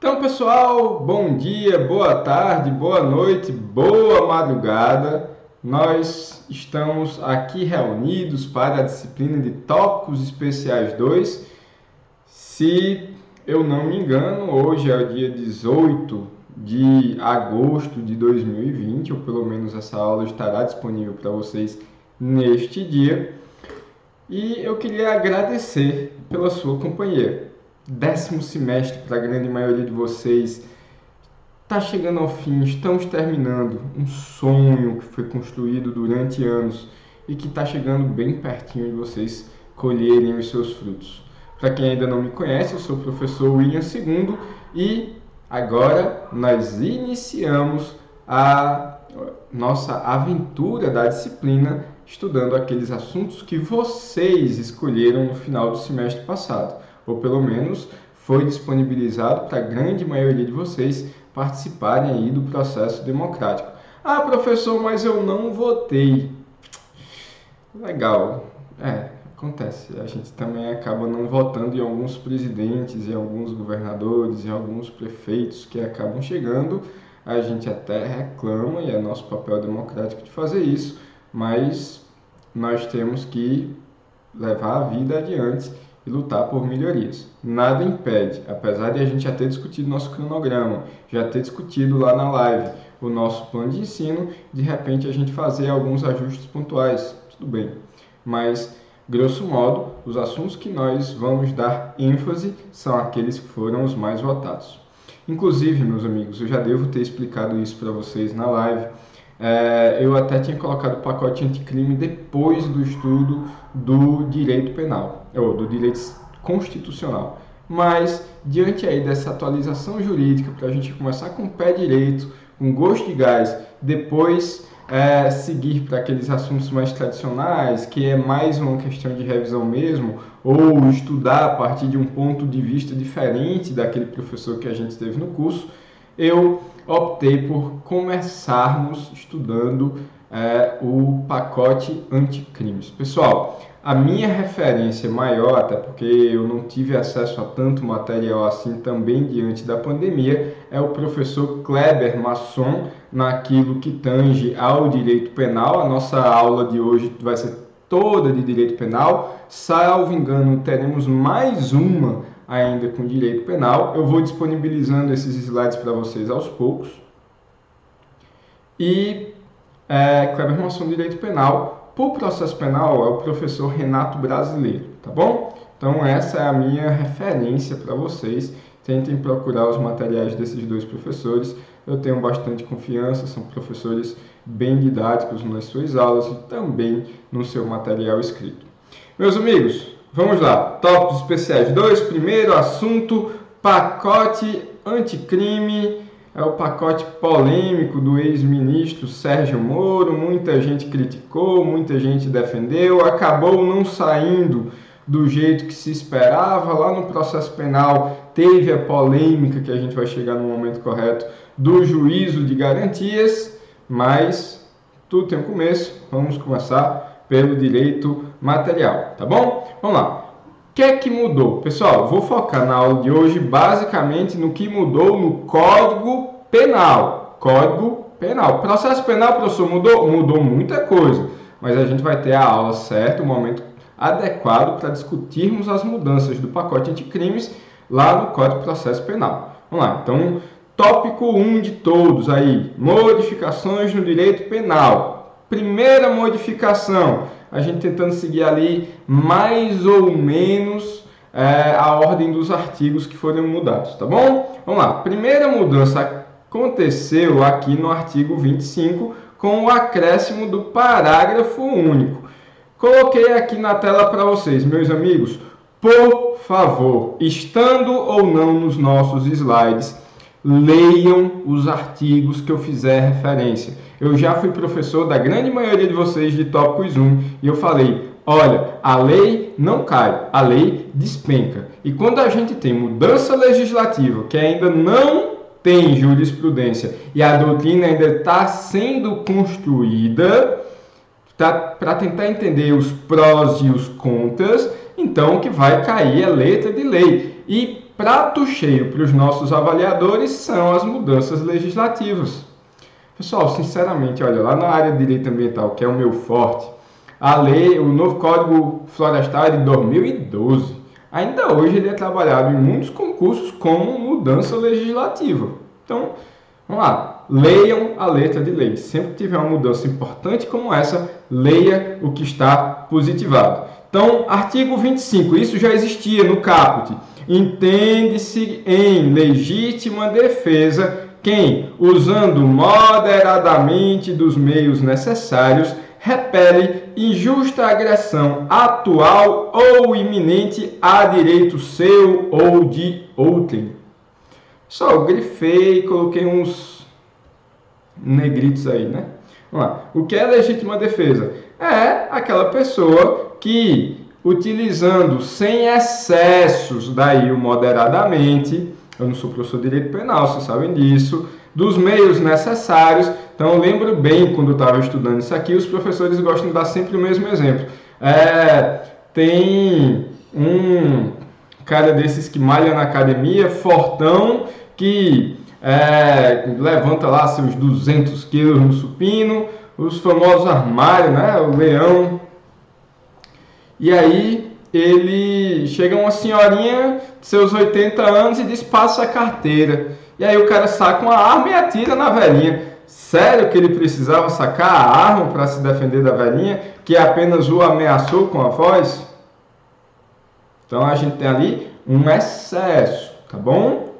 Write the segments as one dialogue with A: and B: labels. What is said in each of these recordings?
A: Então, pessoal, bom dia, boa tarde, boa noite, boa madrugada. Nós estamos aqui reunidos para a disciplina de Tópicos Especiais 2. Se eu não me engano, hoje é o dia 18 de agosto de 2020, ou pelo menos essa aula estará disponível para vocês neste dia. E eu queria agradecer pela sua companhia. 10º semestre para a grande maioria de vocês está chegando ao fim, estamos terminando um sonho que foi construído durante anos e que está chegando bem pertinho de vocês colherem os seus frutos. Para quem ainda não me conhece, eu sou o professor William II e agora nós iniciamos a nossa aventura da disciplina estudando aqueles assuntos que vocês escolheram no final do semestre passado, ou pelo menos foi disponibilizado para a grande maioria de vocês participarem aí do processo democrático. Ah, professor, mas eu não votei. Legal. Acontece. A gente também acaba não votando em alguns presidentes, em alguns governadores, em alguns prefeitos que acabam chegando. A gente até reclama, e é nosso papel democrático de fazer isso, mas nós temos que levar a vida adiante e lutar por melhorias. Nada impede, apesar de a gente já ter discutido nosso cronograma, já ter discutido lá na live o nosso plano de ensino, de repente a gente fazer alguns ajustes pontuais, tudo bem. Mas, grosso modo, os assuntos que nós vamos dar ênfase são aqueles que foram os mais votados. Inclusive, meus amigos, eu já devo ter explicado isso para vocês na live. Eu até tinha colocado o pacote anticrime depois do estudo do direito penal, ou do direito constitucional. Mas, diante aí dessa atualização jurídica, para a gente começar com o pé direito, com gosto de gás, depois seguir para aqueles assuntos mais tradicionais, que é mais uma questão de revisão mesmo, ou estudar a partir de um ponto de vista diferente daquele professor que a gente teve no curso, eu optei por começarmos estudando o pacote anticrimes. Pessoal, a minha referência maior, até porque eu não tive acesso a tanto material assim também diante da pandemia, é o professor Kleber Masson, naquilo que tange ao direito penal. A nossa aula de hoje vai ser toda de direito penal. Salvo engano, teremos mais uma ainda com direito penal. Eu vou disponibilizando esses slides para vocês aos poucos. E Kleber Masson, direito penal. Por processo penal é o professor Renato Brasileiro, tá bom? Então essa é a minha referência para vocês. Tentem procurar os materiais desses dois professores. Eu tenho bastante confiança, são professores bem didáticos nas suas aulas e também no seu material escrito. Meus amigos, vamos lá. Tópicos especiais 2. Primeiro assunto, pacote anticrime. É o pacote polêmico do ex-ministro Sérgio Moro. Muita gente criticou, muita gente defendeu. Acabou não saindo do jeito que se esperava. Lá no processo penal teve a polêmica, que a gente vai chegar no momento correto, do juízo de garantias. Mas tudo tem um começo. Vamos começar pelo direito material, tá bom? Vamos lá. O que é que mudou? Pessoal, vou focar na aula de hoje basicamente no que mudou no Código Penal. Código Penal. Processo penal, professor, mudou? Mudou muita coisa, mas a gente vai ter a aula certa, o momento adequado para discutirmos as mudanças do pacote anticrimes lá no Código de Processo Penal. Vamos lá, então, tópico 1 de todos aí, modificações no direito penal. Primeira modificação, a gente tentando seguir ali mais ou menos a ordem dos artigos que foram mudados, tá bom? Vamos lá, primeira mudança aconteceu aqui no artigo 25 com o acréscimo do parágrafo único. Coloquei aqui na tela para vocês, meus amigos, por favor, estando ou não nos nossos slides, leiam os artigos que eu fizer referência. Eu já fui professor da grande maioria de vocês de tópicos 1 e eu falei, olha, a lei não cai, a lei despenca. E quando a gente tem mudança legislativa que ainda não tem jurisprudência e a doutrina ainda está sendo construída para tentar entender os prós e os contras, então que vai cair a letra de lei. E prato cheio para os nossos avaliadores são as mudanças legislativas. Pessoal, sinceramente, olha, lá na área de direito ambiental, que é o meu forte, a lei, o novo Código Florestal é de 2012. Ainda hoje ele é trabalhado em muitos concursos como mudança legislativa. Então, vamos lá, leiam a letra de lei. Sempre que tiver uma mudança importante como essa, leia o que está positivado. Então, artigo 25, isso já existia no caput. Entende-se em legítima defesa quem, usando moderadamente dos meios necessários, repele injusta agressão atual ou iminente a direito seu ou de outrem. Só eu grifei e coloquei uns negritos aí, né? Vamos lá. O que é legítima defesa? É aquela pessoa que, utilizando sem excessos, daí o moderadamente, eu não sou professor de direito penal, vocês sabem disso, dos meios necessários. Então, eu lembro bem, quando eu estava estudando isso aqui, os professores gostam de dar sempre o mesmo exemplo. Tem um cara desses que malha na academia, fortão, que levanta lá seus 200 quilos no supino, os famosos armários, né? O leão. E aí ele chega uma senhorinha de seus 80 anos e diz: passa a carteira. E aí o cara saca uma arma e atira na velhinha. Sério que ele precisava sacar a arma para se defender da velhinha, que apenas o ameaçou com a voz? Então a gente tem ali um excesso, tá bom?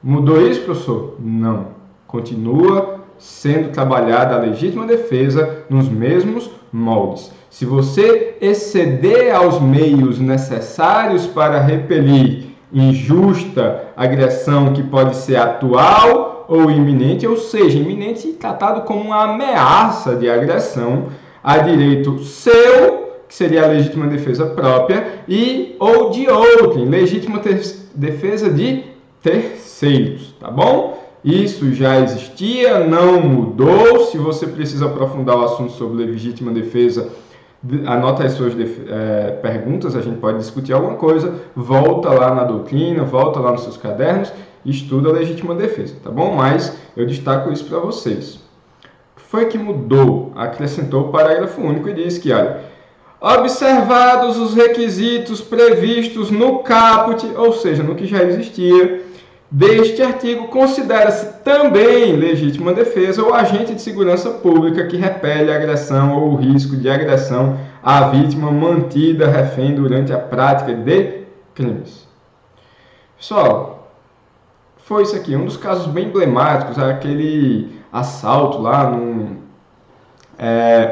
A: Mudou isso, professor? Não. Continua sendo trabalhada a legítima defesa nos mesmos moldes. Se você exceder aos meios necessários para repelir injusta agressão que pode ser atual ou iminente, ou seja, iminente tratado como uma ameaça de agressão a direito seu, que seria a legítima defesa própria, e ou de outrem, legítima defesa de terceiros, tá bom? Isso já existia, não mudou. Se você precisa aprofundar o assunto sobre legítima defesa, anota as suas perguntas, a gente pode discutir alguma coisa, volta lá na doutrina, volta lá nos seus cadernos, estuda a legítima defesa, tá bom? Mas eu destaco isso para vocês. O que foi que mudou? Acrescentou o parágrafo único e diz que, olha, observados os requisitos previstos no caput, ou seja, no que já existia, deste artigo, considera-se também legítima defesa o agente de segurança pública que repele a agressão ou o risco de agressão à vítima mantida refém durante a prática de crimes. Pessoal, foi isso aqui, um dos casos bem emblemáticos, aquele assalto lá num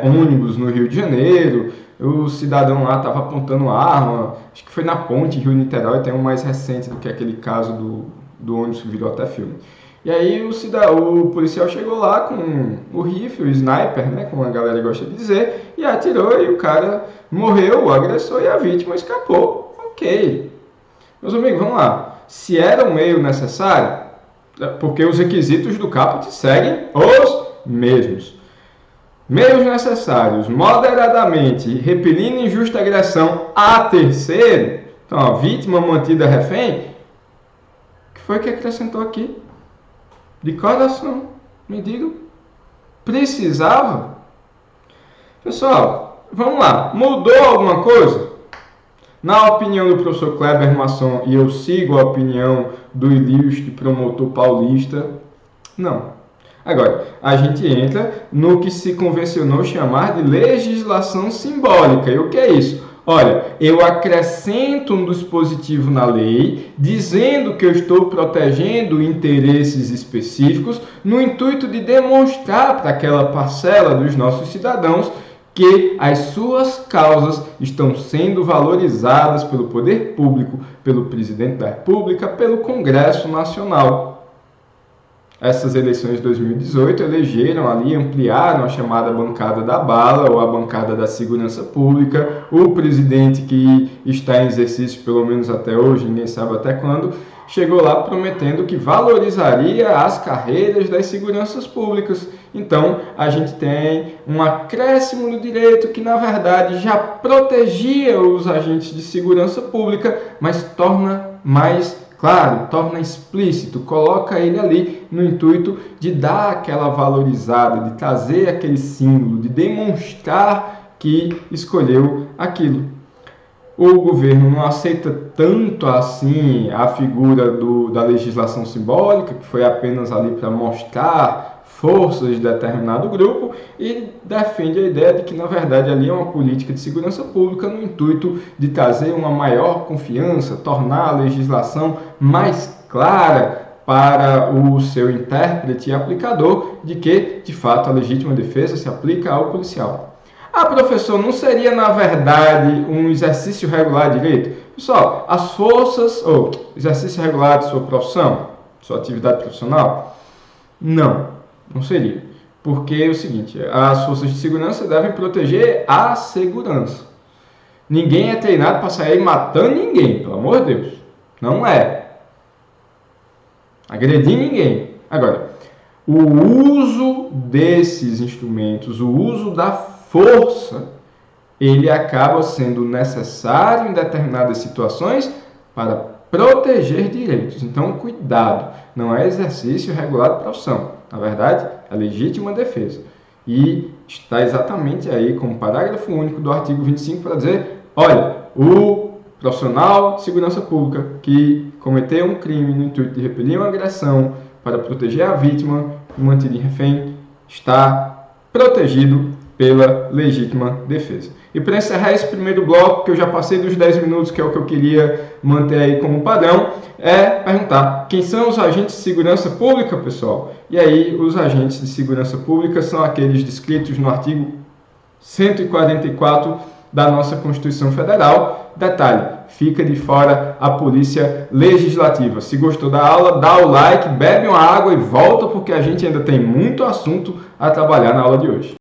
A: ônibus no Rio de Janeiro. O cidadão lá estava apontando a arma, acho que foi na ponte Rio-Niterói, tem um mais recente do que aquele caso do ônibus que virou até filme. E aí o policial chegou lá com o rifle, o sniper, né, como a galera gosta de dizer, e atirou, e o cara morreu, o agressor, e a vítima escapou. Ok. Meus amigos, vamos lá. Se era um meio necessário, porque os requisitos do caput seguem os mesmos. Meios necessários, moderadamente, repelindo injusta agressão a terceiro, então a vítima mantida refém, foi que acrescentou aqui? De coração, me digam. Precisava? Pessoal, vamos lá. Mudou alguma coisa? Na opinião do professor Kleber Masson, e eu sigo a opinião do ilustre promotor paulista, não. Agora, a gente entra no que se convencionou chamar de legislação simbólica. E o que é isso? Olha, eu acrescento um dispositivo na lei, dizendo que eu estou protegendo interesses específicos, no intuito de demonstrar para aquela parcela dos nossos cidadãos que as suas causas estão sendo valorizadas pelo poder público, pelo presidente da República, pelo Congresso Nacional. Essas eleições de 2018 elegeram ali, ampliaram a chamada bancada da bala ou a bancada da segurança pública. O presidente, que está em exercício pelo menos até hoje, ninguém sabe até quando, chegou lá prometendo que valorizaria as carreiras das seguranças públicas. Então, a gente tem um acréscimo no direito que, na verdade, já protegia os agentes de segurança pública, mas torna mais claro, torna explícito, coloca ele ali no intuito de dar aquela valorizada, de trazer aquele símbolo, de demonstrar que escolheu aquilo. O governo não aceita tanto assim a figura da legislação simbólica, que foi apenas ali para mostrar forças de determinado grupo, e defende a ideia de que, na verdade, ali é uma política de segurança pública no intuito de trazer uma maior confiança, tornar a legislação mais clara para o seu intérprete e aplicador de que, de fato, a legítima defesa se aplica ao policial. Ah, professor, não seria, na verdade, um exercício regular de direito? Pessoal, as forças, ou exercício regular de sua profissão, sua atividade profissional? Não seria. Porque é o seguinte, as forças de segurança devem proteger a segurança. Ninguém é treinado para sair matando ninguém, pelo amor de Deus. Não é. Agredir ninguém. Agora, o uso desses instrumentos, o uso da força, ele acaba sendo necessário em determinadas situações para proteger direitos. Então, cuidado, não é exercício regular de profissão. Na verdade, é legítima defesa. E está exatamente aí como parágrafo único do artigo 25 para dizer, olha, o profissional de segurança pública que cometeu um crime no intuito de repelir uma agressão para proteger a vítima mantida em refém está protegido pela legítima defesa. E para encerrar esse primeiro bloco, que eu já passei dos 10 minutos, que é o que eu queria manter aí como padrão, é perguntar quem são os agentes de segurança pública, pessoal? E aí, os agentes de segurança pública são aqueles descritos no artigo 144 da nossa Constituição Federal. Detalhe, fica de fora a Polícia Legislativa. Se gostou da aula, dá o like, bebe uma água e volta, porque a gente ainda tem muito assunto a trabalhar na aula de hoje.